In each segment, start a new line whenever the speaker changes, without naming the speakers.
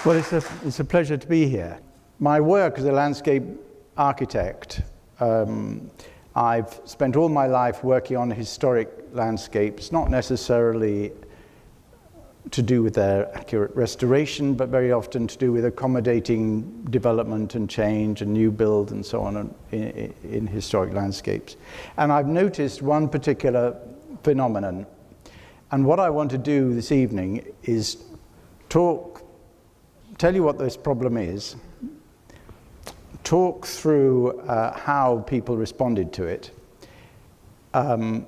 Well, it's a pleasure to be here. My work as a landscape architect, I've spent all my life working on historic landscapes, not necessarily to do with their accurate restoration, but very often to do with accommodating development and change and new build and so on in historic landscapes. And I've noticed one particular phenomenon. And what I want to do this evening is tell you what this problem is, talk through how people responded to it, and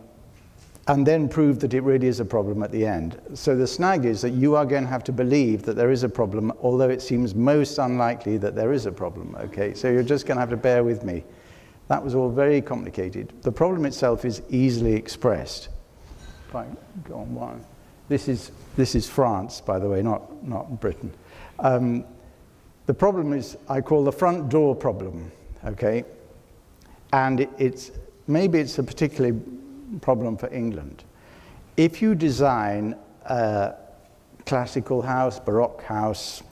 then prove that it really is a problem at the end. So the snag is that you are going to have to believe that there is a problem, although it seems most unlikely that there is a problem, okay? So you're just going to have to bear with me. That was all very complicated. The problem itself is easily expressed. If I go on one. This is France, by the way, not Britain. The problem is, I call the front door problem, okay? And maybe it's a particular problem for England. If you design a classical house, Baroque house,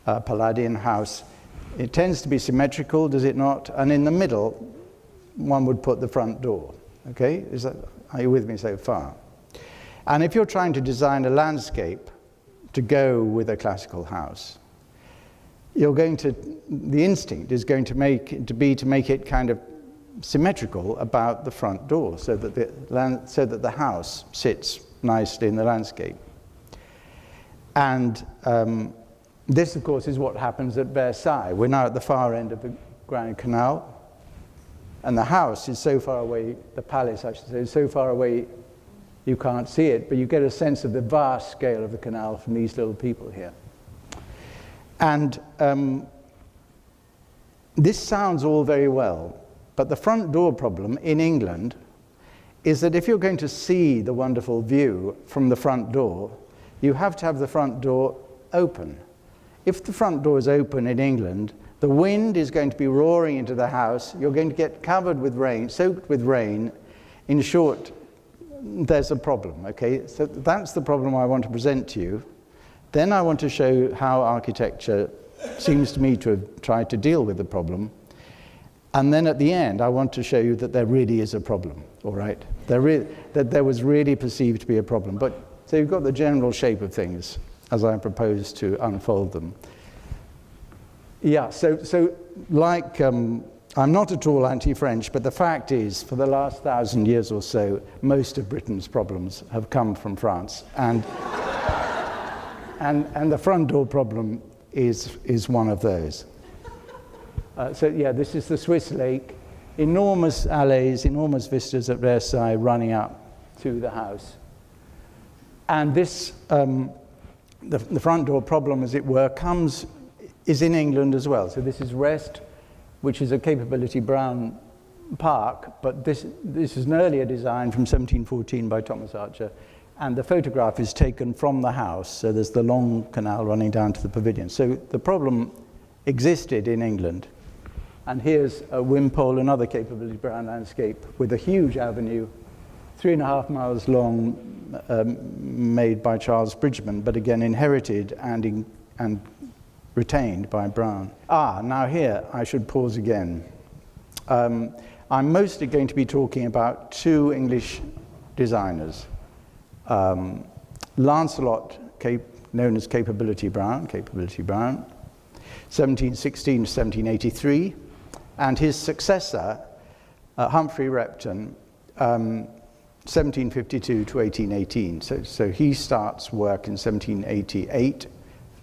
a Palladian house, it tends to be symmetrical, does it not? And in the middle, one would put the front door, okay? Are you with me so far? And if you're trying to design a landscape to go with a classical house, the instinct is going to make it kind of symmetrical about the front door, so that the house sits nicely in the landscape. And this, of course, is what happens at Versailles. We're now at the far end of the Grand Canal, and the house is so far away, the palace, I should say, is so far away you can't see it, but you get a sense of the vast scale of the canal from these little people here. And this sounds all very well, but the front door problem in England is that if you're going to see the wonderful view from the front door, you have to have the front door open. If the front door is open in England, the wind is going to be roaring into the house, you're going to get covered with rain, soaked with rain. In short, there's a problem, okay? So that's the problem I want to present to you. Then I want to show how architecture seems to me to have tried to deal with the problem. And then at the end, I want to show you that there really is a problem, all right? That there was really perceived to be a problem. So you've got the general shape of things as I propose to unfold them. Yeah, so like, I'm not at all anti-French, but the fact is, for the last 1,000 years or so, most of Britain's problems have come from France. And the front door problem is one of those. So yeah, this is the Swiss lake. Enormous alleys, enormous vistas at Versailles running up to the house. And this, the front door problem, as it were, is in England as well. So this is Rest, which is a Capability Brown park, but this is an earlier design from 1714 by Thomas Archer. And the photograph is taken from the house, so there's the long canal running down to the pavilion. So the problem existed in England. And here's Wimpole, another Capability Brown landscape with a huge avenue, 3.5 miles long, made by Charles Bridgman, but again inherited and retained by Brown. Now here I should pause again. I'm mostly going to be talking about two English designers. Lancelot, known as Capability Brown, 1716 to 1783, and his successor, Humphrey Repton, 1752 to 1818. So he starts work in 1788,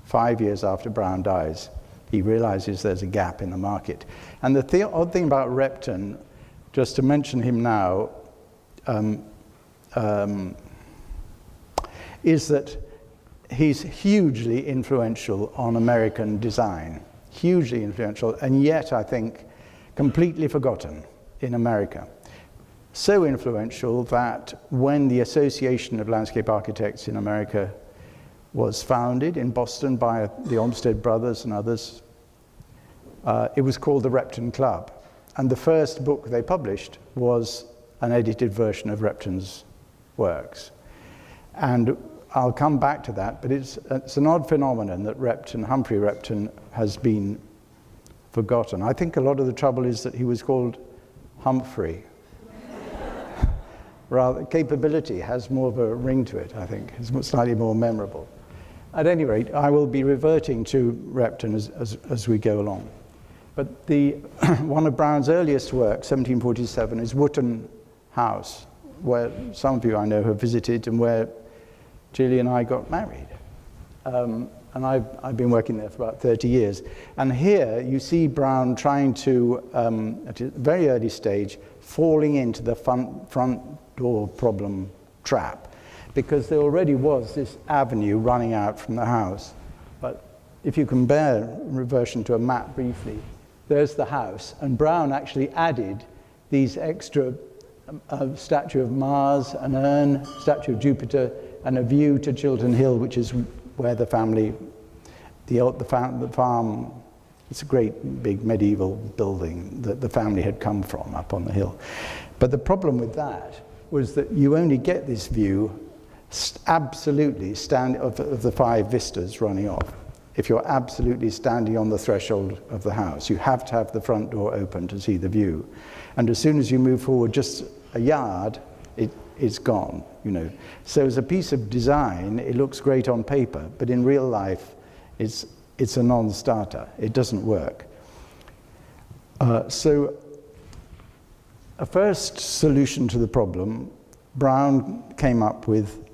5 years after Brown dies. He realizes there's a gap in the market. And the odd thing about Repton, just to mention him now, is that he's hugely influential on American design, hugely influential, and yet I think completely forgotten in America. So influential that when the Association of Landscape Architects in America was founded in Boston by the Olmsted brothers and others, it was called the Repton Club. And the first book they published was an edited version of Repton's works. And I'll come back to that, but it's an odd phenomenon that Humphrey Repton has been forgotten. I think a lot of the trouble is that he was called Humphrey. Rather, capability has more of a ring to it, I think. It's slightly more memorable. At any rate, I will be reverting to Repton as we go along. But one of Brown's earliest work, 1747, is Wootton House, where some of you I know have visited and where Julie and I got married. And I've been working there for about 30 years. And here you see Brown trying to, at a very early stage, falling into the front door problem trap, because there already was this avenue running out from the house. But if you can bear reversion to a map briefly, there's the house. And Brown actually added these extra statue of Mars, an urn, statue of Jupiter, and a view to Chiltern Hill, which is where the family, the farm, it's a great big medieval building that the family had come from up on the hill. But the problem with that was that you only get this view absolutely of the 5 vistas running off if you're absolutely standing on the threshold of the house. You have to have the front door open to see the view. And as soon as you move forward just a yard, it's gone, you know. So as a piece of design, it looks great on paper, but in real life, it's a non-starter. It doesn't work. So a first solution to the problem, Brown came up with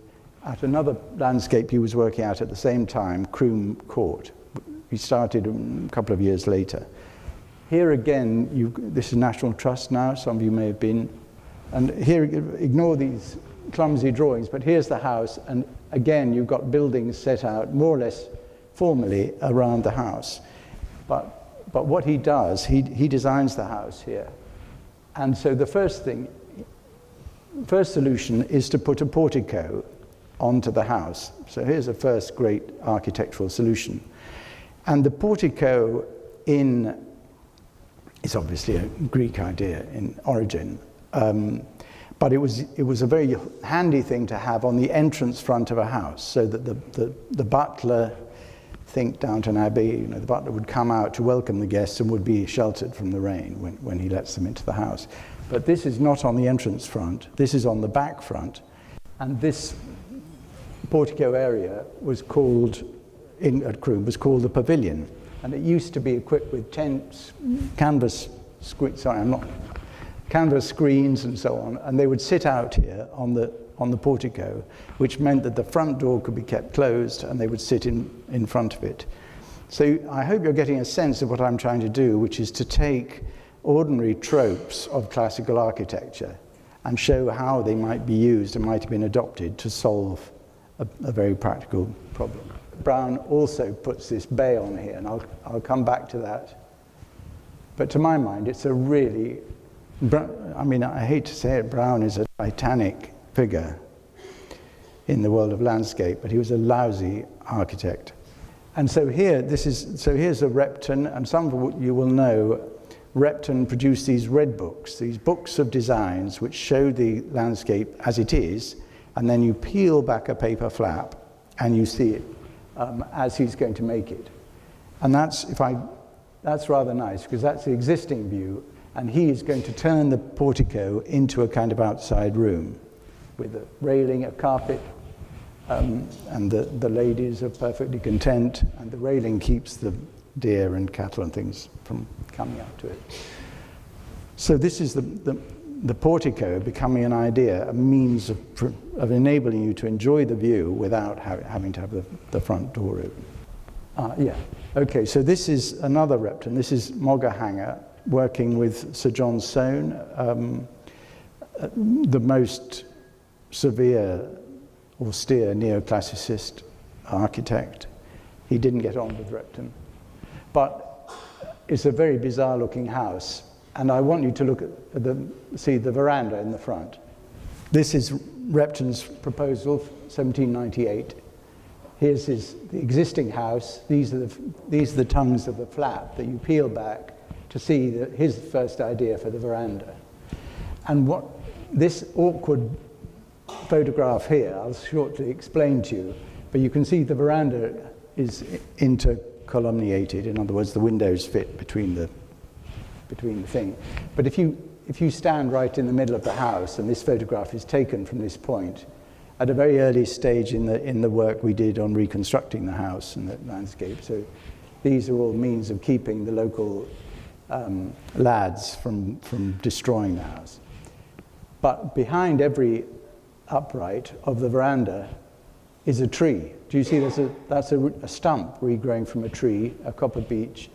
at another landscape he was working at the same time, Croom Court. He started a couple of years later. Here again, this is National Trust now, some of you may have been. And here, ignore these clumsy drawings, but here's the house, and again, you've got buildings set out more or less formally around the house. But what he does, he designs the house here. And so the first solution is to put a portico onto the house. So here's a first great architectural solution. And the portico is obviously a Greek idea in origin, but it was a very handy thing to have on the entrance front of a house, so that the butler, think Downton Abbey, you know, the butler would come out to welcome the guests and would be sheltered from the rain when he lets them into the house. But this is not on the entrance front, this is on the back front. And this portico area was called, at Croom, was called the pavilion. And it used to be equipped with tents, canvas screens and so on. And they would sit out here on the portico, which meant that the front door could be kept closed and they would sit in front of it. So I hope you're getting a sense of what I'm trying to do, which is to take ordinary tropes of classical architecture and show how they might be used and might have been adopted to solve a very practical problem. Brown also puts this bay on here, and I'll come back to that. But to my mind, it's a really, I mean, I hate to say it, Brown is a titanic figure in the world of landscape, but he was a lousy architect. And so here's a Repton, and some of you will know Repton produced these red books, these books of designs which show the landscape as it is, and then you peel back a paper flap and you see it as he's going to make it. And that's rather nice, because that's the existing view, and he is going to turn the portico into a kind of outside room with a railing, a carpet, and the ladies are perfectly content, and the railing keeps the deer and cattle and things from coming up to it. So this is the portico becoming an idea, a means of enabling you to enjoy the view without having to have the front door open. Yeah, okay, so this is another Repton. This is Moggerhanger working with Sir John Soane, the most severe, austere neoclassicist architect. He didn't get on with Repton. But it's a very bizarre looking house. And I want you to look at see the veranda in the front. This is Repton's proposal, 1798. Here's the existing house. These are the tongues of the flap that you peel back to see his first idea for the veranda. And what this awkward photograph here, I'll shortly explain to you, but you can see the veranda is intercolumniated. In other words, the windows fit between the thing. But if you stand right in the middle of the house, and this photograph is taken from this point, at a very early stage in the work we did on reconstructing the house and the landscape. So these are all means of keeping the local lads from destroying the house. But behind every upright of the veranda is a tree. Do you see that's a stump regrowing from a tree, a copper beech.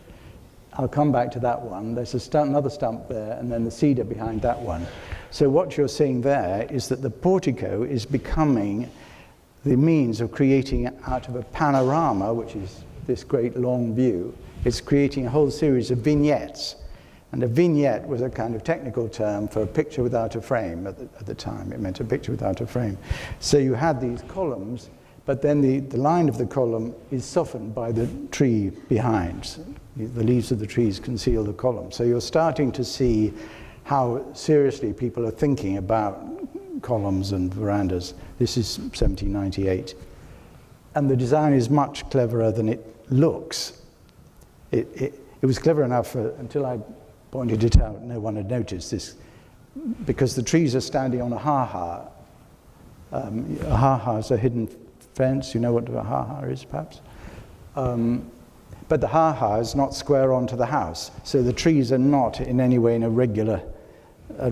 I'll come back to that one. There's another stump there, and then the cedar behind that one. So what you're seeing there is that the portico is becoming the means of creating out of a panorama, which is this great long view, it's creating a whole series of vignettes. And a vignette was a kind of technical term for a picture without a frame at the time. It meant a picture without a frame. So you had these columns, but then the line of the column is softened by the tree behind. The leaves of the trees conceal the column. So you're starting to see how seriously people are thinking about columns and verandas. This is 1798. And the design is much cleverer than it looks. It was clever enough until I pointed it out, no one had noticed this, because the trees are standing on a ha-ha. A ha-ha is a hidden fence. You know what a ha-ha is, perhaps? But the ha-ha is not square onto the house, so the trees are not in any way in at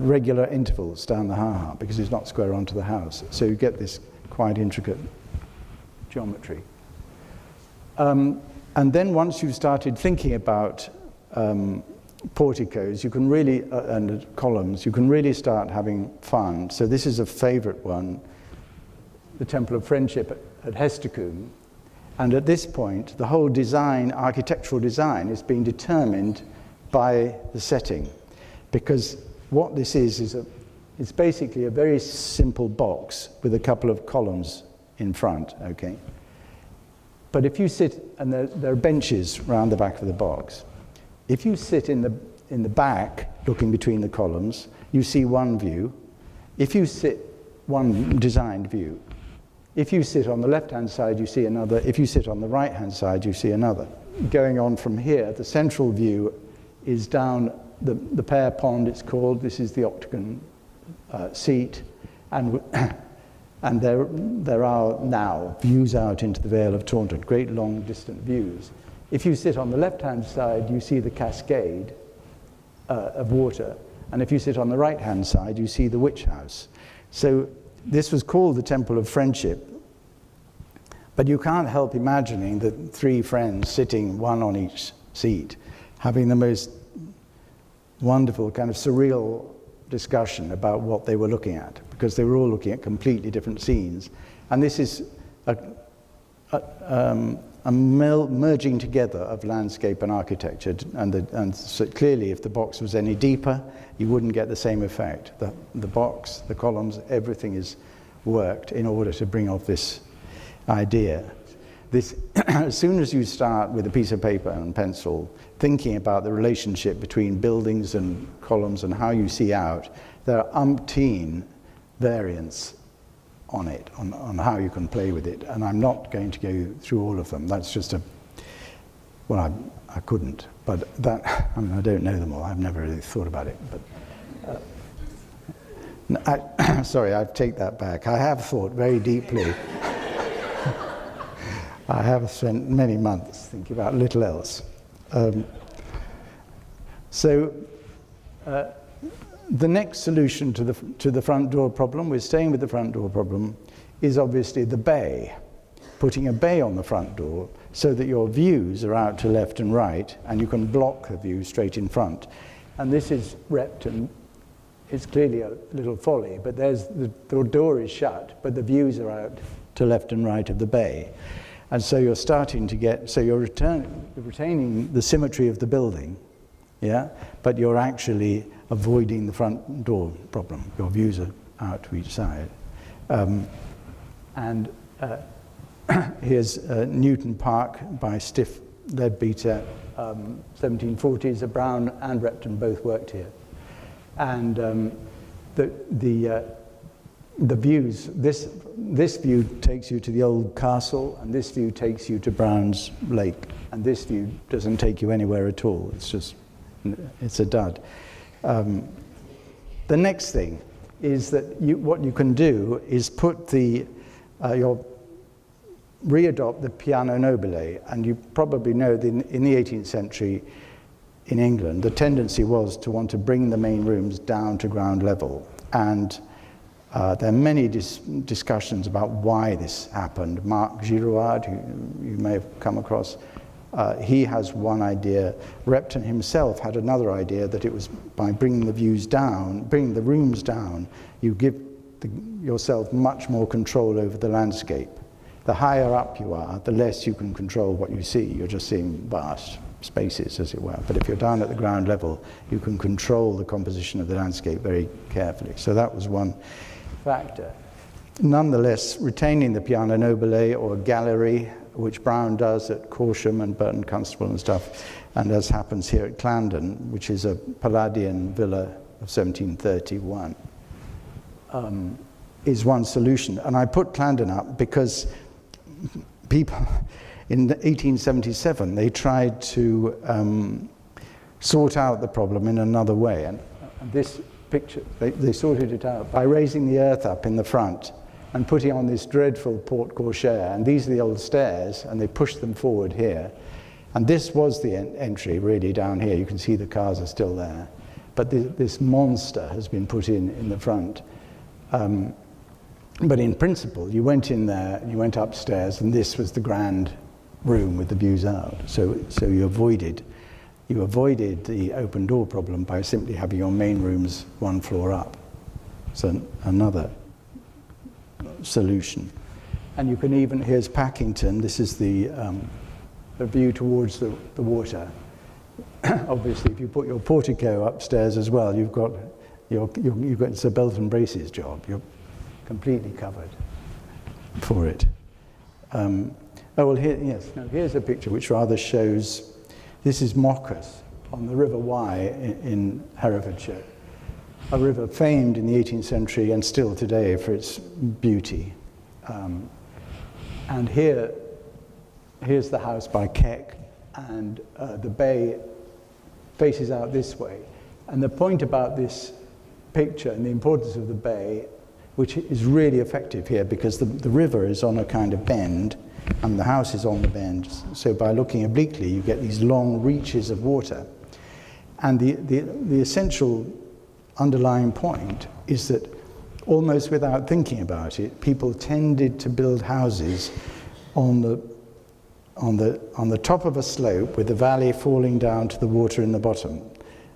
regular intervals down the ha-ha, because it's not square onto the house. So you get this quite intricate geometry. And then once you've started thinking about porticos, you can really, and columns, you can really start having fun. So this is a favorite one, the Temple of Friendship at Hesticombe. And at this point, the whole design, architectural design, is being determined by the setting. Because what this is it's basically a very simple box with a couple of columns in front, okay? But if you sit, and there are benches around the back of the box, if you sit in the back, looking between the columns, you see one view. If you sit, one designed view. If you sit on the left-hand side, you see another. If you sit on the right-hand side, you see another. Going on from here, the central view is down the pear pond, it's called. This is the octagon seat. And there are now views out into the Vale of Taunton, great long distant views. If you sit on the left-hand side, you see the cascade of water. And if you sit on the right-hand side, you see the witch house. So this was called the Temple of Friendship. But you can't help imagining the three friends sitting, one on each seat, having the most wonderful kind of surreal discussion about what they were looking at, because they were all looking at completely different scenes. And this is a merging together of landscape and architecture. And so clearly, if the box was any deeper, you wouldn't get the same effect. The box, the columns, everything is worked in order to bring off this idea. As soon as you start with a piece of paper and pencil, thinking about the relationship between buildings and columns and how you see out, there are umpteen variants on it, on how you can play with it. And I'm not going to go through all of them. That's just I couldn't. But I don't know them all. I've never really thought about it. But sorry, I take that back. I have thought very deeply. I have spent many months thinking about little else. The next solution to the front door problem, we're staying with the front door problem, is obviously the bay. Putting a bay on the front door so that your views are out to left and right, and you can block the view straight in front. And this is Repton. It's clearly a little folly, but the door is shut, but the views are out to left and right of the bay. And so you're starting to get, so you're retaining the symmetry of the building, yeah, but you're actually avoiding the front door problem. Your views are out to each side. Here's Newton Park by Stiff Leadbeater, 1740s. Brown and the views, this view takes you to the old castle, and this view takes you to Brown's Lake, and this view doesn't take you anywhere at all. It's a dud. The next thing is that what you can do is put readopt the piano nobile, and you probably know that in the 18th century in England, the tendency was to want to bring the main rooms down to ground level, and there are many discussions about why this happened. Marc Girouard, who you may have come across, he has one idea. Repton himself had another idea, that it was by bringing the views down, bringing the rooms down, you give yourself much more control over the landscape. The higher up you are, the less you can control what you see. You're just seeing vast spaces, as it were. But if you're down at the ground level, you can control the composition of the landscape very carefully. So that was one factor. Nonetheless, retaining the piano nobile or gallery, which Brown does at Corsham and Burton Constable and stuff, and as happens here at Clarendon, which is a Palladian villa of 1731, is one solution. And I put Clarendon up because people, in 1877, they tried to sort out the problem in another way. And this picture, they sorted it out by raising the earth up in the front and putting on this dreadful porte cochere. And these are the old stairs, and they pushed them forward here. And this was the entry, really, down here. You can see the cars are still there. But this monster has been put in the front. But in principle, you went in there, you went upstairs, and this was the grand room with the views out. So you avoided the open door problem by simply having your main rooms one floor up. So another solution. And you can even, here's Packington, this is the view towards the water. Obviously, if you put your portico upstairs as well, you've got it's a belt and braces job. You're completely covered for it. Here's a picture which rather shows, this is Moccas on the River Wye in Herefordshire, a river famed in the 18th century and still today for its beauty. And here's the house by Keck, and the bay faces out this way. And the point about this picture and the importance of the bay, which is really effective here because the river is on a kind of bend and the house is on the bend. So by looking obliquely, you get these long reaches of water. And the essential underlying point is that almost without thinking about it, people tended to build houses on the top of a slope with the valley falling down to the water in the bottom.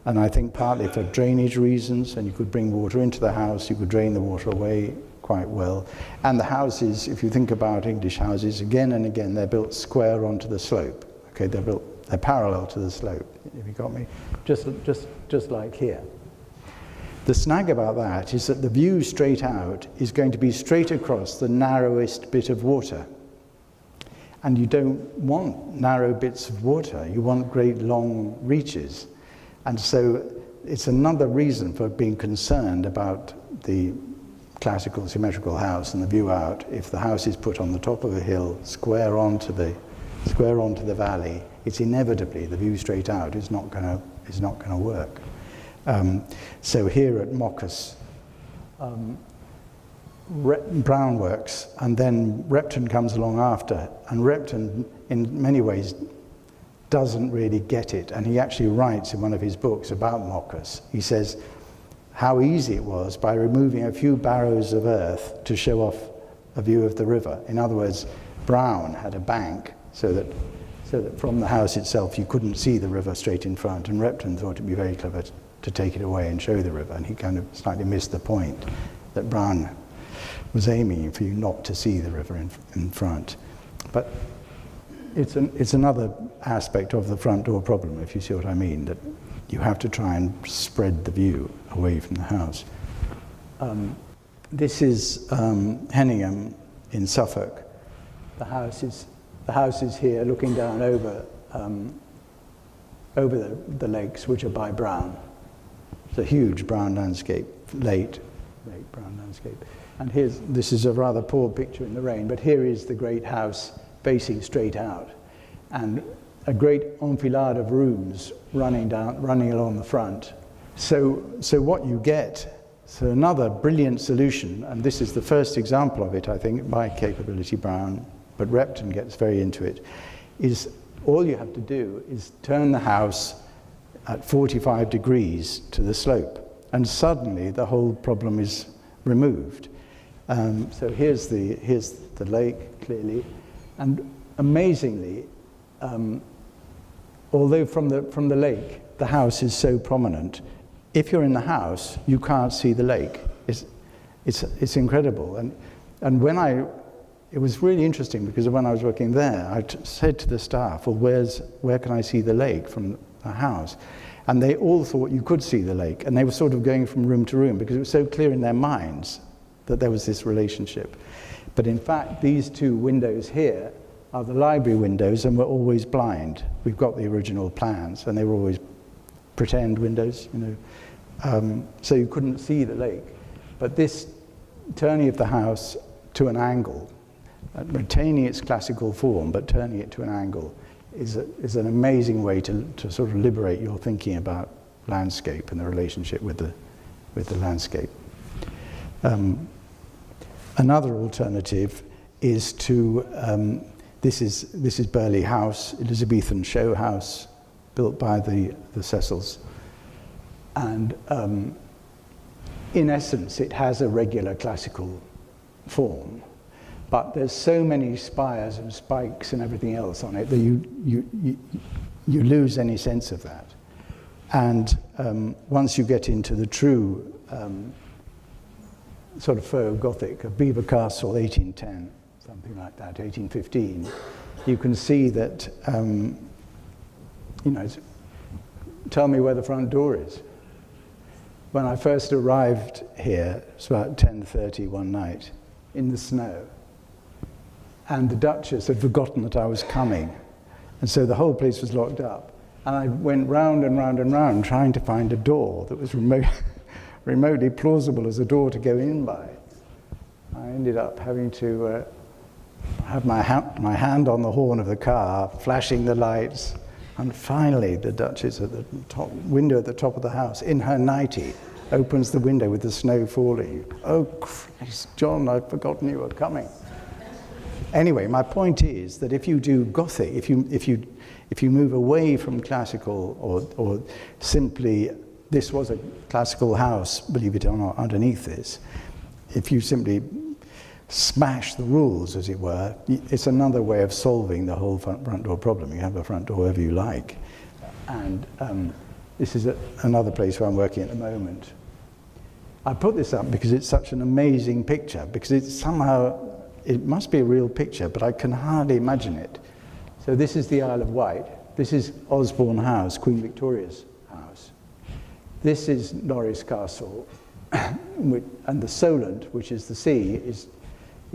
And I think partly for drainage reasons, and you could bring water into the house, you could drain the water away quite well. And the houses, if you think about English houses, again and again, they're built square onto the slope. Okay, they're parallel to the slope, if you got me? Just like here. The snag about that is that the view straight out is going to be straight across the narrowest bit of water. And you don't want narrow bits of water, you want great long reaches. And so it's another reason for being concerned about the classical symmetrical house and the view out. If the house is put on the top of a hill, square onto the valley, it's inevitably the view straight out is not going to work. So here at Moccas, Brown works, and then Repton comes along after, and Repton, in many ways, doesn't really get it, and he actually writes in one of his books about Moccas. He says how easy it was by removing a few barrows of earth to show off a view of the river. In other words, Brown had a bank so that from the house itself you couldn't see the river straight in front, and Repton thought it'd be very clever to take it away and show the river, and he kind of slightly missed the point that Brown was aiming for you not to see the river in front. But it's another aspect of the front door problem, if you see what I mean, that you have to try and spread the view away from the house. This is Henningham in Suffolk. The house is here looking down over the lakes, which are by Brown. It's a huge Brown landscape, late, great brown landscape. And this is a rather poor picture in the rain, but here is the great house facing straight out, and a great enfilade of rooms running along the front. So what you get, so another brilliant solution, and this is the first example of it, I think, by Capability Brown, but Repton gets very into it, is all you have to do is turn the house at 45 degrees to the slope, and suddenly the whole problem is removed. So here's the lake, clearly, and amazingly, although from the lake the house is so prominent, if you're in the house you can't see the lake. It's incredible. And it was really interesting, because when I was working there, I said to the staff, well, where can I see the lake from the house? And they all thought you could see the lake, and they were sort of going from room to room because it was so clear in their minds that there was this relationship. But in fact, these two windows here are the library windows, and were always blind. We've got the original plans, and they were always pretend windows, so you couldn't see the lake. But this turning of the house to an angle, retaining its classical form, but turning it to an angle, is an amazing way to sort of liberate your thinking about landscape and the relationship with the landscape. Another alternative is to, this is Burley House, Elizabethan show house, built by the Cecils. And in essence, it has a regular classical form, but there's so many spires and spikes and everything else on it that you lose any sense of that. And once you get into the true sort of faux Gothic of Belvoir Castle, 1810, something like that, 1815, you can see that, tell me where the front door is. When I first arrived here, it was about 10:30 one night in the snow, and the Duchess had forgotten that I was coming, and so the whole place was locked up. And I went round and round and round trying to find a door that was remotely plausible as a door to go in by. I ended up having to have my hand on the horn of the car, flashing the lights, and finally the Duchess at the top window at the top of the house, in her nightie, opens the window with the snow falling. Oh Christ, John, I'd forgotten you were coming. Anyway, my point is that if you do Gothic, if you move away from classical, or simply this was a classical house, believe it or not, underneath this, if you simply smash the rules, as it were, it's another way of solving the whole front door problem. You have a front door wherever you like. And this is another place where I'm working at the moment. I put this up because it's such an amazing picture, because it must be a real picture, but I can hardly imagine it. So this is the Isle of Wight. This is Osborne House, Queen Victoria's house. This is Norris Castle, and the Solent, which is the sea, is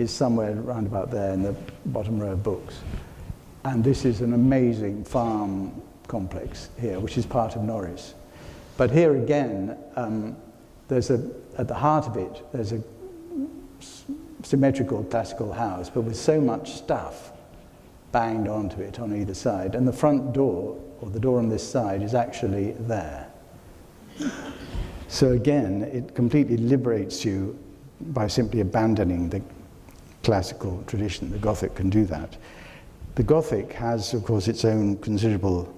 somewhere around about there in the bottom row of books. And this is an amazing farm complex here, which is part of Norris. But here again, at the heart of it, there's a symmetrical classical house, but with so much stuff banged onto it on either side. And the front door, or the door on this side, is actually there. So again, it completely liberates you by simply abandoning the classical tradition. The Gothic can do that. The Gothic has, of course, its own considerable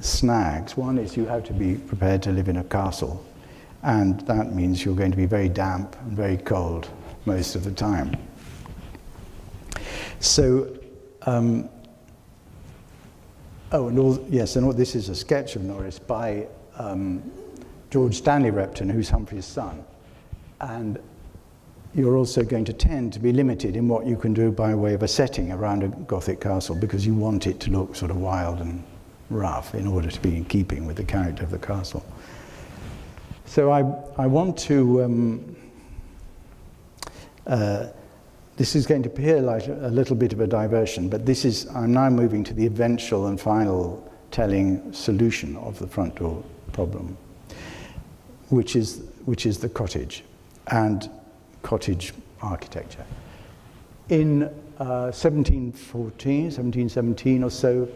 snags. One is you have to be prepared to live in a castle, and that means you're going to be very damp and very cold most of the time. So, this is a sketch of Norris by George Stanley Repton, who's Humphrey's son. And you're also going to tend to be limited in what you can do by way of a setting around a Gothic castle, because you want it to look sort of wild and rough in order to be in keeping with the character of the castle. So I want to, this is going to appear like a little bit of a diversion, but I'm now moving to the eventual and final telling solution of the front door problem, which is the cottage. and cottage architecture. In 1717 or so,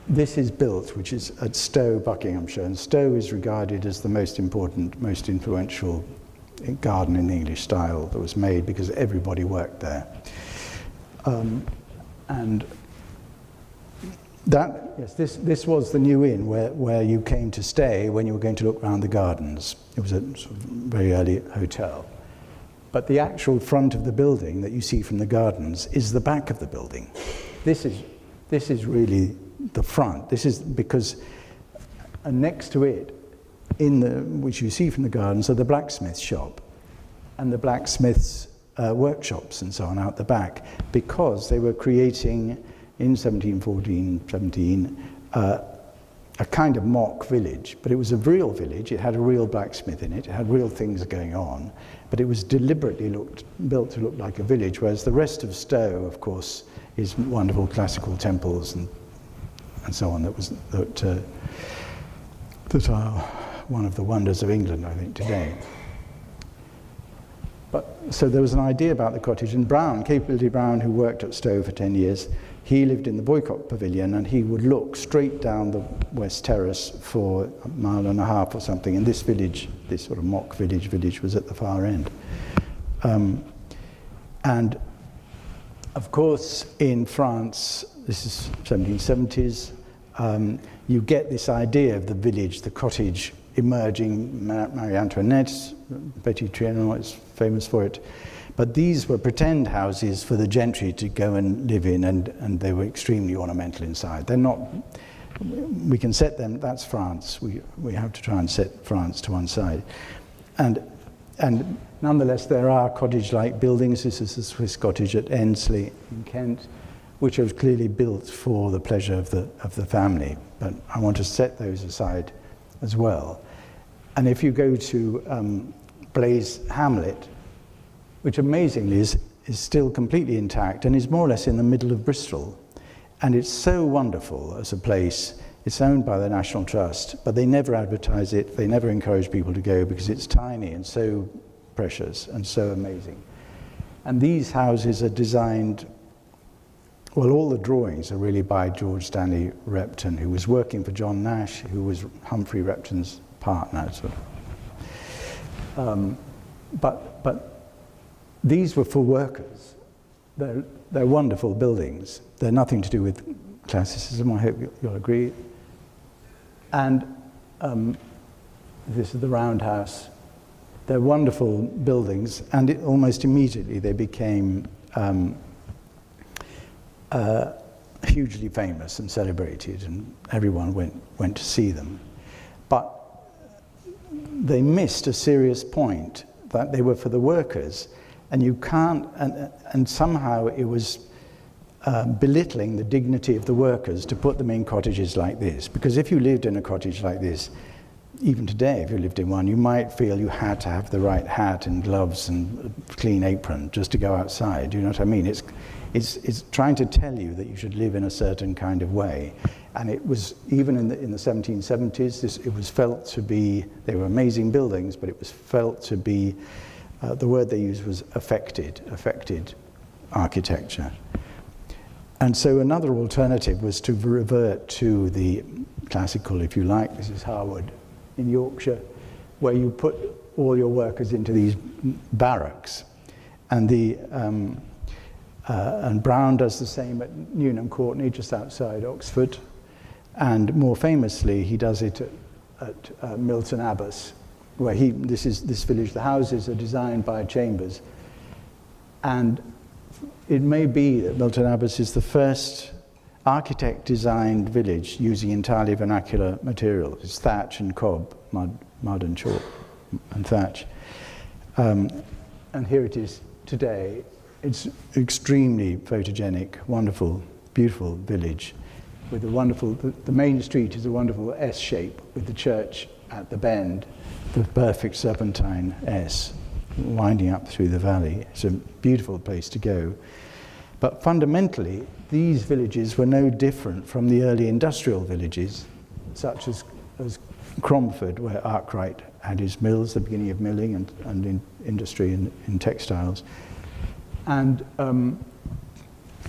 this is built, which is at Stowe, Buckinghamshire, and Stowe is regarded as the most important, most influential garden in the English style that was made because everybody worked there. And that, yes, this was the New Inn where you came to stay when you were going to look around the gardens. It was a sort of very early hotel. But the actual front of the building that you see from the gardens is the back of the building. This is really the front. This is because next to it, which you see from the gardens, are the blacksmith shop and the blacksmith's workshops and so on out the back, because they were creating in 1717 a kind of mock village, but it was a real village. It had a real blacksmith in it. It had real things going on, but it was deliberately built to look like a village, whereas the rest of Stowe, of course, is wonderful classical temples and so on that are one of the wonders of England, I think, today. So there was an idea about the cottage, and Brown, Capability Brown, who worked at Stowe for 10 years, he lived in the Boycott Pavilion, and he would look straight down the West Terrace for a mile and a half or something, and this village, this sort of mock village was at the far end. And of course, in France, this is 1770s, you get this idea of the village, the cottage, emerging. Marie Antoinette, Betty Trianon is famous for it. But these were pretend houses for the gentry to go and live in, and they were extremely ornamental inside. They're not, we can set them, that's France. We have to try and set France to one side. And nonetheless, there are cottage-like buildings. This is the Swiss cottage at Ensley in Kent, which was clearly built for the pleasure of the family. But I want to set those aside as well. And if you go to Blaise Hamlet, which amazingly is still completely intact and is more or less in the middle of Bristol. And it's so wonderful as a place. It's owned by the National Trust, but they never advertise it. They never encourage people to go because it's tiny and so precious and so amazing. And these houses are designed, well, all the drawings are really by George Stanley Repton, who was working for John Nash, who was Humphrey Repton's partner, sort of. But these were for workers. They're wonderful buildings. They're nothing to do with classicism, I hope you'll agree. And this is the Roundhouse. They're wonderful buildings, and almost immediately they became hugely famous and celebrated, and everyone went to see them. But they missed a serious point, that they were for the workers. And you can't, and somehow it was belittling the dignity of the workers to put them in cottages like this. Because if you lived in a cottage like this, even today, if you lived in one, you might feel you had to have the right hat and gloves and a clean apron just to go outside. Do you know what I mean? It's trying to tell you that you should live in a certain kind of way. And it was, even in the 1770s, it was felt to be, they were amazing buildings, but it was felt to be, the word they used was affected architecture. And so another alternative was to revert to the classical, if you like, this is Harwood in Yorkshire, where you put all your workers into these barracks. And and Brown does the same at Newnham Courtney, just outside Oxford. And more famously, he does it at Milton Abbas, where this village, the houses are designed by Chambers. And it may be that Milton Abbas is the first architect-designed village using entirely vernacular materials. It's thatch and cob, mud and chalk and thatch. And here it is today. It's extremely photogenic, wonderful, beautiful village with a wonderful, the main street is a wonderful S shape with the church at the bend, the perfect serpentine S winding up through the valley. It's a beautiful place to go. But fundamentally, these villages were no different from the early industrial villages, such as Cromford, where Arkwright had his mills, the beginning of milling and in industry in textiles. And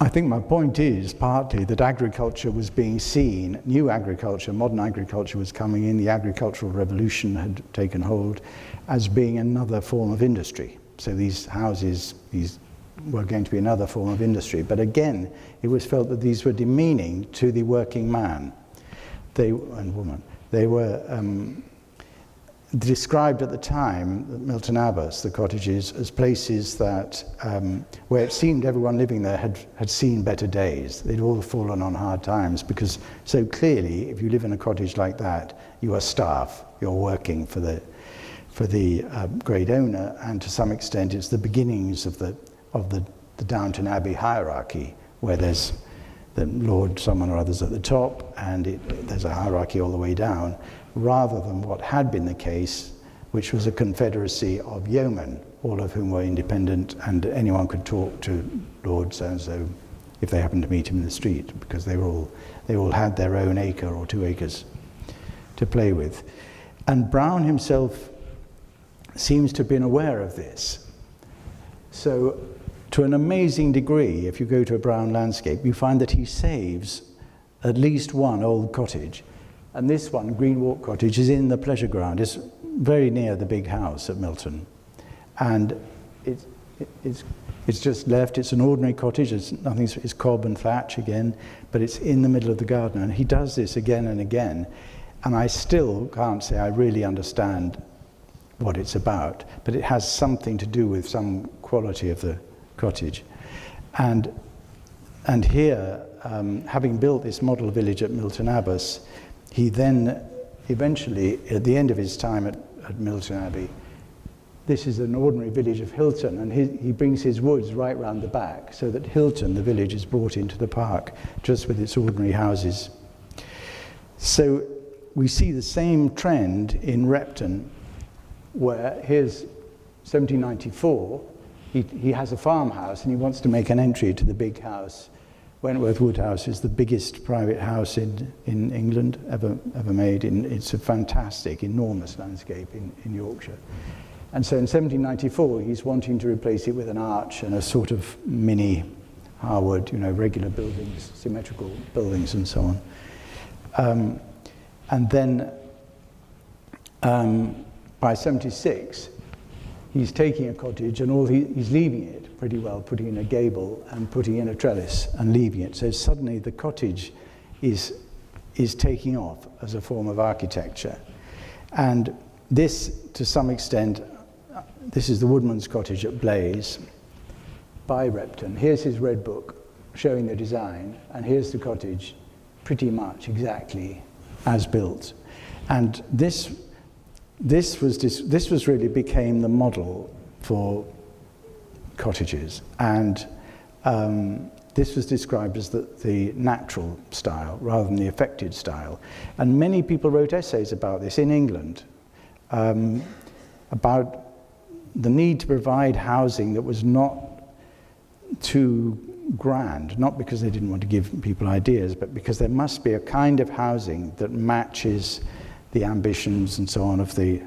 I think my point is partly that agriculture was being seen, new agriculture, modern agriculture was coming in, the agricultural revolution had taken hold, as being another form of industry. So these houses, were going to be another form of industry. But again, it was felt that these were demeaning to the working man and woman. They were described at the time, Milton Abbas, the cottages, as places that, where it seemed everyone living there had seen better days. They'd all fallen on hard times, because so clearly, if you live in a cottage like that, you are staff, you're working for the great owner, and to some extent it's the beginnings of the Downton Abbey hierarchy, where there's the Lord someone or others at the top, and there's a hierarchy all the way down, rather than what had been the case, which was a confederacy of yeomen, all of whom were independent, and anyone could talk to Lord so-and-so if they happened to meet him in the street, because they all had their own acre or 2 acres to play with. And Brown himself seems to have been aware of this. So, to an amazing degree, if you go to a Brown landscape, you find that he saves at least one old cottage. And this one, Green Walk Cottage, is in the pleasure ground. It's very near the big house at Milton. And it's just left. It's an ordinary cottage. It's cob and thatch again, but it's in the middle of the garden. And he does this again and again. And I still can't say I really understand what it's about, but it has something to do with some quality of the cottage. And here, having built this model village at Milton Abbas, he then eventually, at the end of his time at Milton Abbey, this is an ordinary village of Hilton, and he brings his woods right round the back, so that Hilton, the village, is brought into the park, just with its ordinary houses. So we see the same trend in Repton, where here's 1794, he has a farmhouse and he wants to make an entry to the big house. Wentworth Wood House is the biggest private house in England ever made. It's a fantastic, enormous landscape in Yorkshire. And so in 1794, he's wanting to replace it with an arch and a sort of mini Harwood, regular buildings, symmetrical buildings and so on. And then by 76, he's taking a cottage and he's leaving it pretty well, putting in a gable and putting in a trellis and leaving it. So suddenly the cottage is taking off as a form of architecture. And this, to some extent, this is the Woodman's Cottage at Blaze by Repton. Here's his red book showing the design, and here's the cottage pretty much exactly as built. And this really became the model for cottages, and this was described as the natural style rather than the affected style. And many people wrote essays about this in England, about the need to provide housing that was not too grand, not because they didn't want to give people ideas, but because there must be a kind of housing that matches the ambitions and so on of the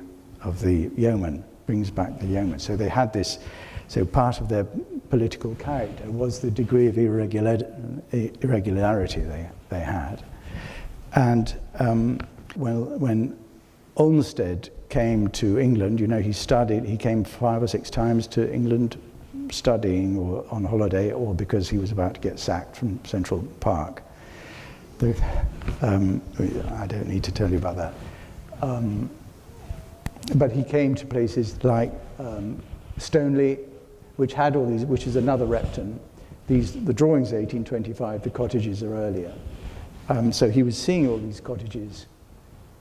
yeoman, brings back the yeoman. So they had this, so part of their political character was the degree of irregularity they had. And when Olmsted came to England, he came 5 or 6 times to England studying or on holiday, or because he was about to get sacked from Central Park. I don't need to tell you about that. But he came to places like Stoneleigh, which had all these, which is another Repton. The drawings are 1825, the cottages are earlier. So he was seeing all these cottages,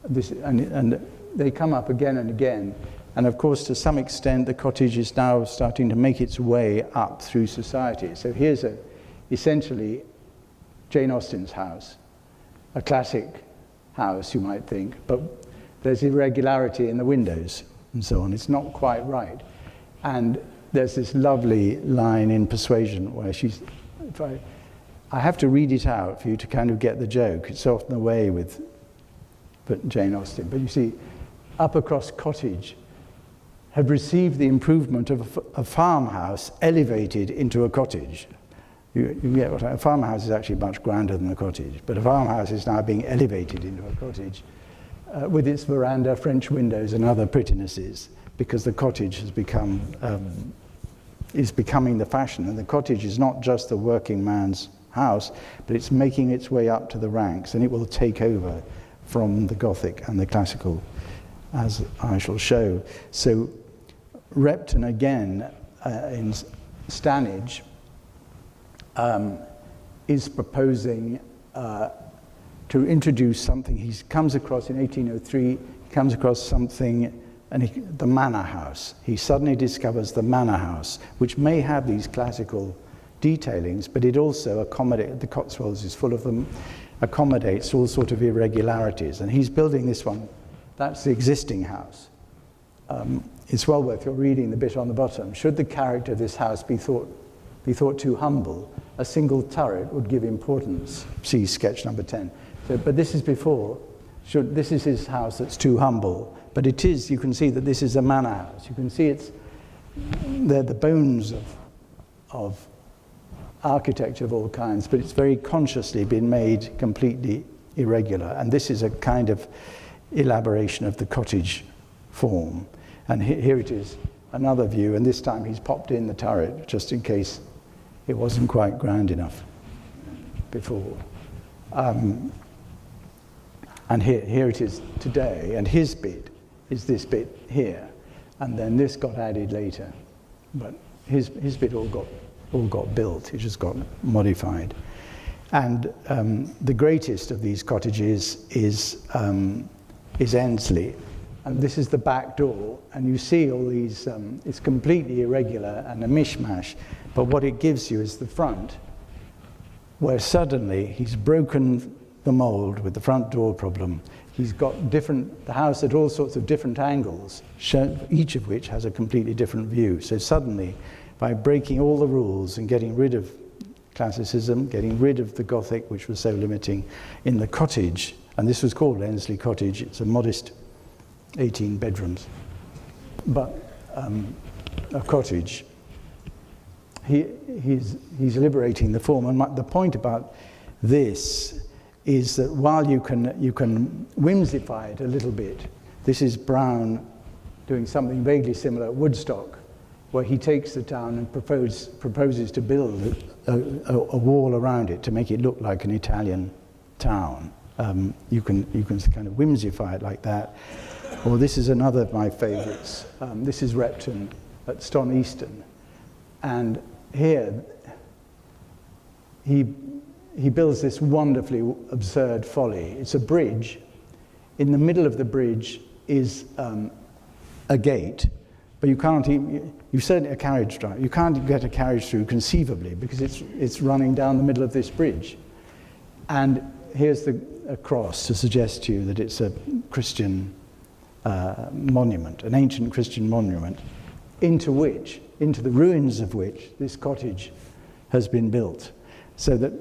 and they come up again and again. And of course, to some extent, the cottage is now starting to make its way up through society. So here's essentially Jane Austen's house, a classic house, you might think, but there's irregularity in the windows and so on. It's not quite right. And there's this lovely line in Persuasion where I have to read it out for you to kind of get the joke. It's often the way with Jane Austen. But you see, Uppercross Cottage had received the improvement of a farmhouse elevated into a cottage. You get what a farmhouse is actually much grander than a cottage, but a farmhouse is now being elevated into a cottage with its veranda, French windows, and other prettinesses, because the cottage has become is becoming the fashion, and the cottage is not just the working man's house, but it's making its way up to the ranks, and it will take over from the Gothic and the Classical, as I shall show. So Repton again in Stanage is proposing to introduce something. He comes across in 1803, he comes across something, and the manor house. He suddenly discovers the manor house, which may have these classical detailings, but it also accommodates, the Cotswolds is full of them, accommodates all sort of irregularities. And he's building this one. That's the existing house. It's well worth your reading the bit on the bottom. Should the character of this house be thought too humble, a single turret would give importance. See sketch number 10. So, but this is before. This is his house that's too humble. But it is, you can see that this is a manor house. You can see they're the bones of architecture of all kinds, but it's very consciously been made completely irregular. And this is a kind of elaboration of the cottage form. And here it is, another view, and this time he's popped in the turret, just in case it wasn't quite grand enough before. And here it is today, and his bit is this bit here, and then this got added later. But his bit all got built, it just got modified. And the greatest of these cottages is Ensley. And this is the back door, and you see all these, it's completely irregular and a mishmash, but what it gives you is the front, where suddenly he's broken the mold with the front door problem. He's got the house at all sorts of different angles, each of which has a completely different view. So suddenly, by breaking all the rules and getting rid of classicism, getting rid of the Gothic, which was so limiting, in the cottage, and this was called Ensley Cottage, it's a modest 18 bedrooms, but a cottage. He's liberating the form, and the point about this is that while you can whimsify it a little bit, this is Brown doing something vaguely similar at Woodstock, where he takes the town and proposes to build a wall around it to make it look like an Italian town. You can kind of whimsify it like that. Or this is another of my favourites. This is Repton at Ston Easton. And here, he builds this wonderfully absurd folly. It's a bridge. In the middle of the bridge is a gate, but you can't even, you've certainly a carriage drive. You can't get a carriage through conceivably because it's running down the middle of this bridge. And here's a cross to suggest to you that it's a Christian monument, an ancient Christian monument, into the ruins of which this cottage has been built. So that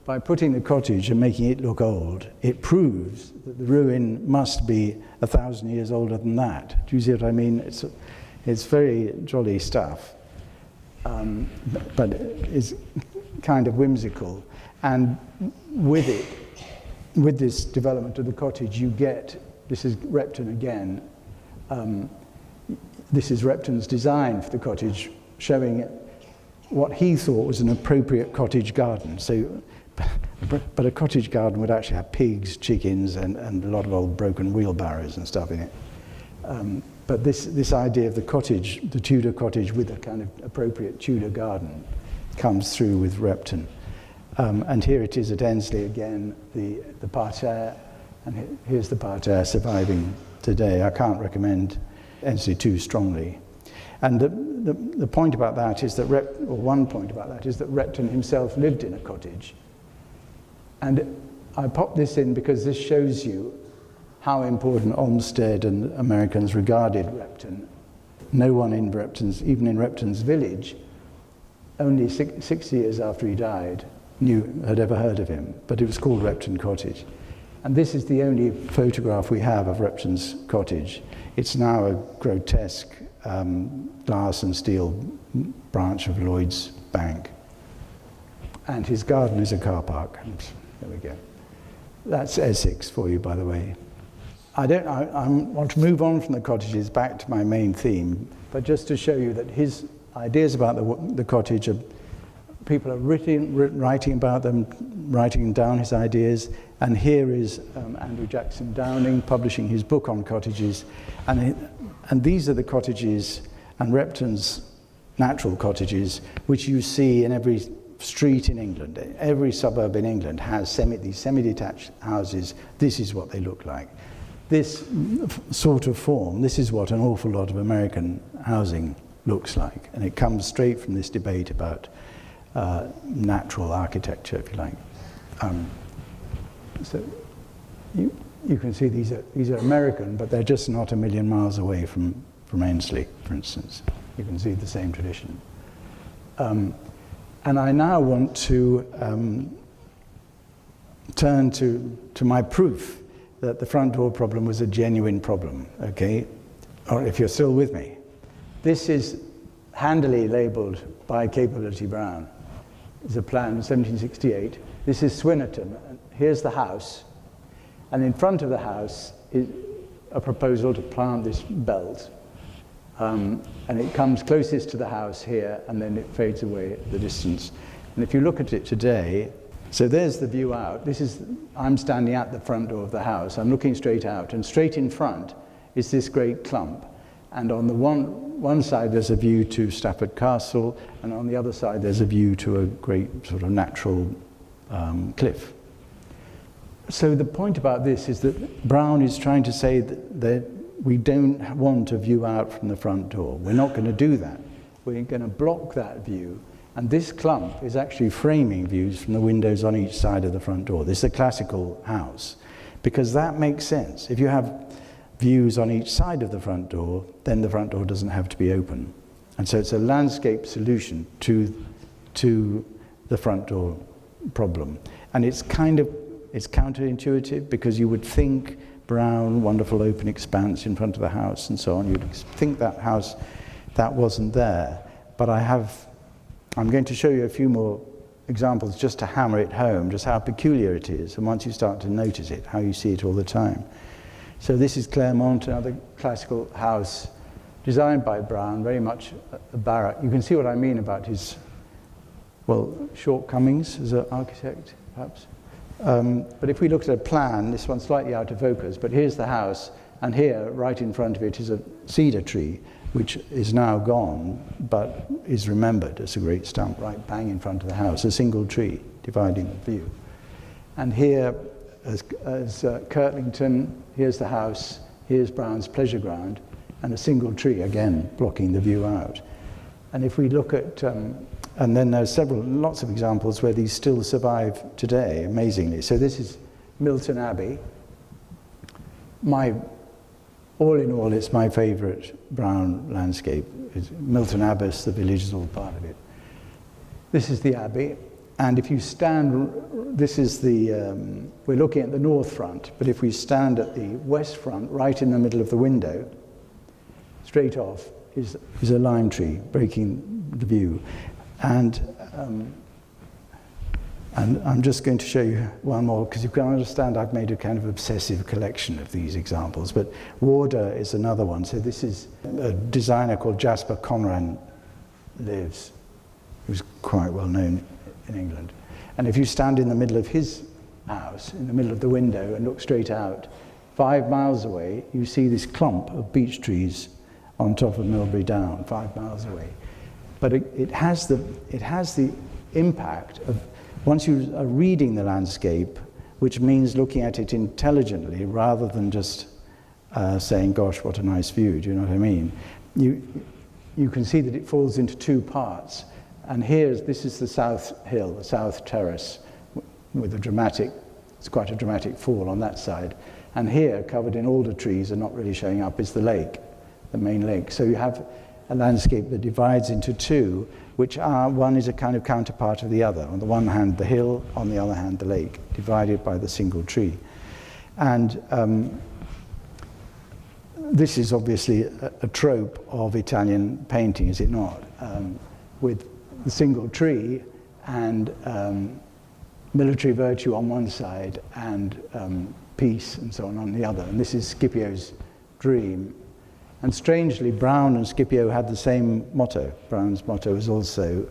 by putting the cottage and making it look old, it proves that the ruin must be 1,000 years older than that. Do you see what I mean? It's very jolly stuff, but it's kind of whimsical. And with it, with this development of the cottage, you get, this is Repton again, this is Repton's design for the cottage, showing what he thought was an appropriate cottage garden. So, but a cottage garden would actually have pigs, chickens, and a lot of old broken wheelbarrows and stuff in it. But this idea of the cottage, the Tudor cottage with a kind of appropriate Tudor garden, comes through with Repton. And here it is at Ensley again, the parterre, and here's the parterre surviving today. I can't recommend Ensley too strongly. And the point about that is that, one point about that is that Repton himself lived in a cottage. And I popped this in because this shows you how important Olmsted and Americans regarded Repton. No one in Repton's, even in Repton's village, only 6 years after he died, had ever heard of him, but it was called Repton Cottage. And this is the only photograph we have of Repton's cottage. It's now a grotesque glass and steel branch of Lloyd's Bank. And his garden is a car park. There we go. That's Essex for you, by the way. I want to move on from the cottages back to my main theme, but just to show you that his ideas about the cottage, people are writing about them, writing down his ideas, and here is Andrew Jackson Downing publishing his book on cottages, and these are the cottages and Repton's natural cottages, which you see in every street in England. Every suburb in England has these semi-detached houses. This is what they look like. This sort of form, this is what an awful lot of American housing looks like, and it comes straight from this debate about natural architecture, if you like. So you can see these are American, but they're just not a million miles away from Ainsley, for instance. You can see the same tradition. And I now want to turn to my proof that the front door problem was a genuine problem, okay? Or if you're still with me. This is handily labeled by Capability Brown. It's a plan, 1768. This is Swinnerton. Here's the house. And in front of the house is a proposal to plant this belt. And it comes closest to the house here, and then it fades away at the distance. And if you look at it today, so there's the view out. I'm standing at the front door of the house. I'm looking straight out, and straight in front is this great clump. And on the one side there's a view to Stafford Castle, and on the other side there's a view to a great sort of natural cliff. So the point about this is that Brown is trying to say that we don't want a view out from the front door. We're not going to do that. We're going to block that view. And this clump is actually framing views from the windows on each side of the front door. This is a classical house, because that makes sense. If you have views on each side of the front door, then the front door doesn't have to be open. And so it's a landscape solution to the front door problem. And it's counterintuitive, because you would think brown, wonderful open expanse in front of the house and so on. You'd think that house, that wasn't there. But I'm going to show you a few more examples just to hammer it home, just how peculiar it is. And once you start to notice it, how you see it all the time. So this is Claremont, another classical house designed by Brown, very much a barrack. You can see what I mean about his, shortcomings as an architect, perhaps. But if we look at a plan, this one's slightly out of focus, but here's the house, and here, right in front of it, is a cedar tree, which is now gone, but is remembered as a great stump, right bang in front of the house, a single tree dividing the view. And here, as Kirtlington, here's the house, here's Brown's pleasure ground, and a single tree, again, blocking the view out. And if we look at, and then there's lots of examples where these still survive today, amazingly. So this is Milton Abbey. All in all, it's my favourite Brown landscape. Milton Abbas, the village is all part of it. This is the Abbey, and if you stand, we're looking at the north front, but if we stand at the west front, right in the middle of the window, straight off, is a lime tree breaking the view. And I'm just going to show you one more, because you can understand I've made a kind of obsessive collection of these examples. But Warder is another one. So this is a designer called Jasper Conran lives, who's quite well known in England. And if you stand in the middle of his house, in the middle of the window, and look straight out, 5 miles away, you see this clump of beech trees on top of Milbury Down, 5 miles away. But it has the impact of, once you are reading the landscape, which means looking at it intelligently rather than just saying, gosh, what a nice view, do you know what I mean? You can see that it falls into two parts. And this is the South Hill, the South Terrace, with it's quite a dramatic fall on that side. And here, covered in alder trees and not really showing up, is the lake, the main lake. So you have a landscape that divides into two, one is a kind of counterpart of the other. On the one hand, the hill, on the other hand, the lake, divided by the single tree. And this is obviously a trope of Italian painting, is it not? With the single tree and military virtue on one side and peace and so on the other. And this is Scipio's dream. And strangely, Brown and Scipio had the same motto. Brown's motto is also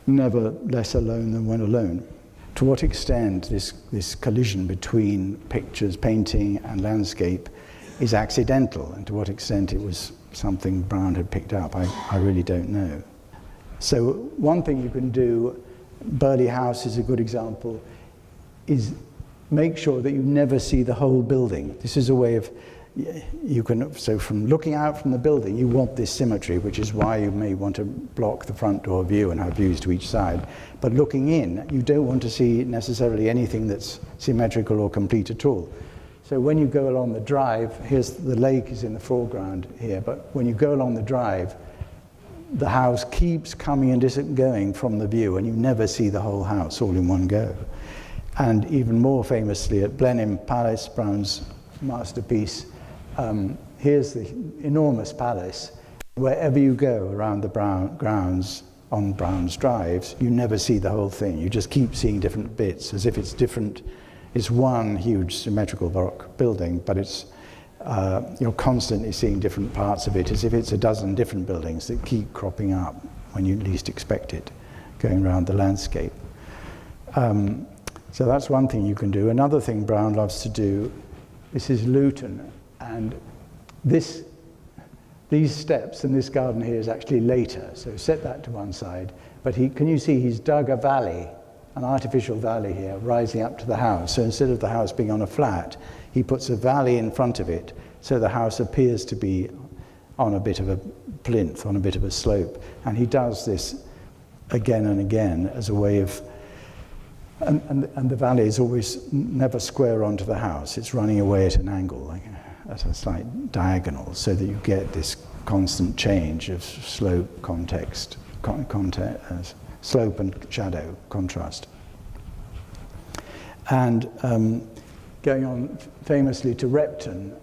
never less alone than when alone. To what extent this collision between pictures, painting, and landscape is accidental, and to what extent it was something Brown had picked up, I really don't know. So one thing you can do, Burghley House is a good example, is make sure that you never see the whole building. This is a way of, so from looking out from the building, you want this symmetry, which is why you may want to block the front door view and have views to each side. But looking in, you don't want to see necessarily anything that's symmetrical or complete at all. So when you go along the drive, here's the lake is in the foreground here, but when you go along the drive, the house keeps coming and going from the view, and you never see the whole house all in one go. And even more famously at Blenheim Palace, Brown's masterpiece, here's the enormous palace. Wherever you go around the grounds on Brown's drives, you never see the whole thing. You just keep seeing different bits, as if it's different. It's one huge symmetrical Baroque building, but it's you're constantly seeing different parts of it, as if it's a dozen different buildings that keep cropping up when you least expect it, going around the landscape. So that's one thing you can do. Another thing Brown loves to do, this is Luton, and these steps and this garden here is actually later, so set that to one side. But can you see he's dug a valley, an artificial valley here, rising up to the house. So instead of the house being on a flat, he puts a valley in front of it, so the house appears to be on a bit of a plinth, on a bit of a slope. And he does this again and again as a way of, and the valley is always never square onto the house. It's running away at an angle, like at a slight diagonal, so that you get this constant change of slope, slope and shadow contrast. And going on famously to Repton,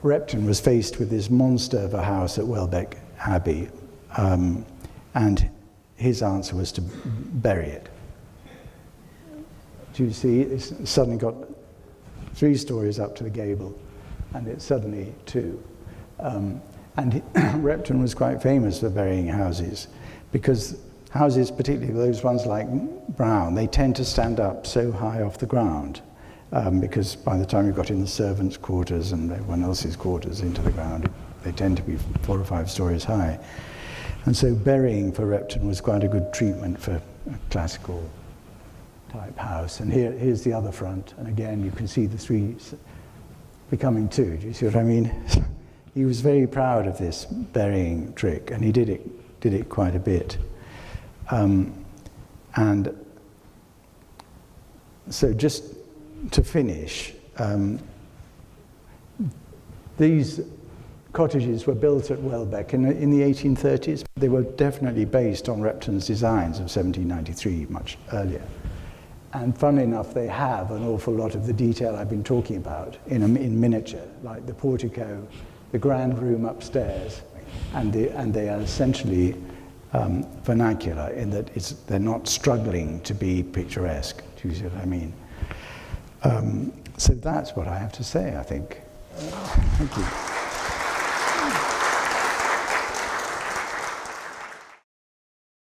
Repton was faced with this monster of a house at Welbeck Abbey, and his answer was to bury it. Do you see? It's suddenly got 3 stories up to the gable, and it's suddenly 2. And Repton was quite famous for burying houses, because houses, particularly those ones like Brown, they tend to stand up so high off the ground, because by the time you got in the servants' quarters and everyone else's quarters into the ground, they tend to be 4 or 5 stories high. And so burying for Repton was quite a good treatment for a classical type house. And here's the other front, and again you can see the 3 becoming 2. Do you see what I mean? He was very proud of this burying trick, and he did it quite a bit. And so just to finish, these cottages were built at Welbeck in the 1830s. They were definitely based on Repton's designs of 1793, much earlier. And funnily enough, they have an awful lot of the detail I've been talking about in miniature, like the portico, the grand room upstairs, and they are essentially vernacular in that they're not struggling to be picturesque. Do you see what I mean? So that's what I have to say, I think. Thank you.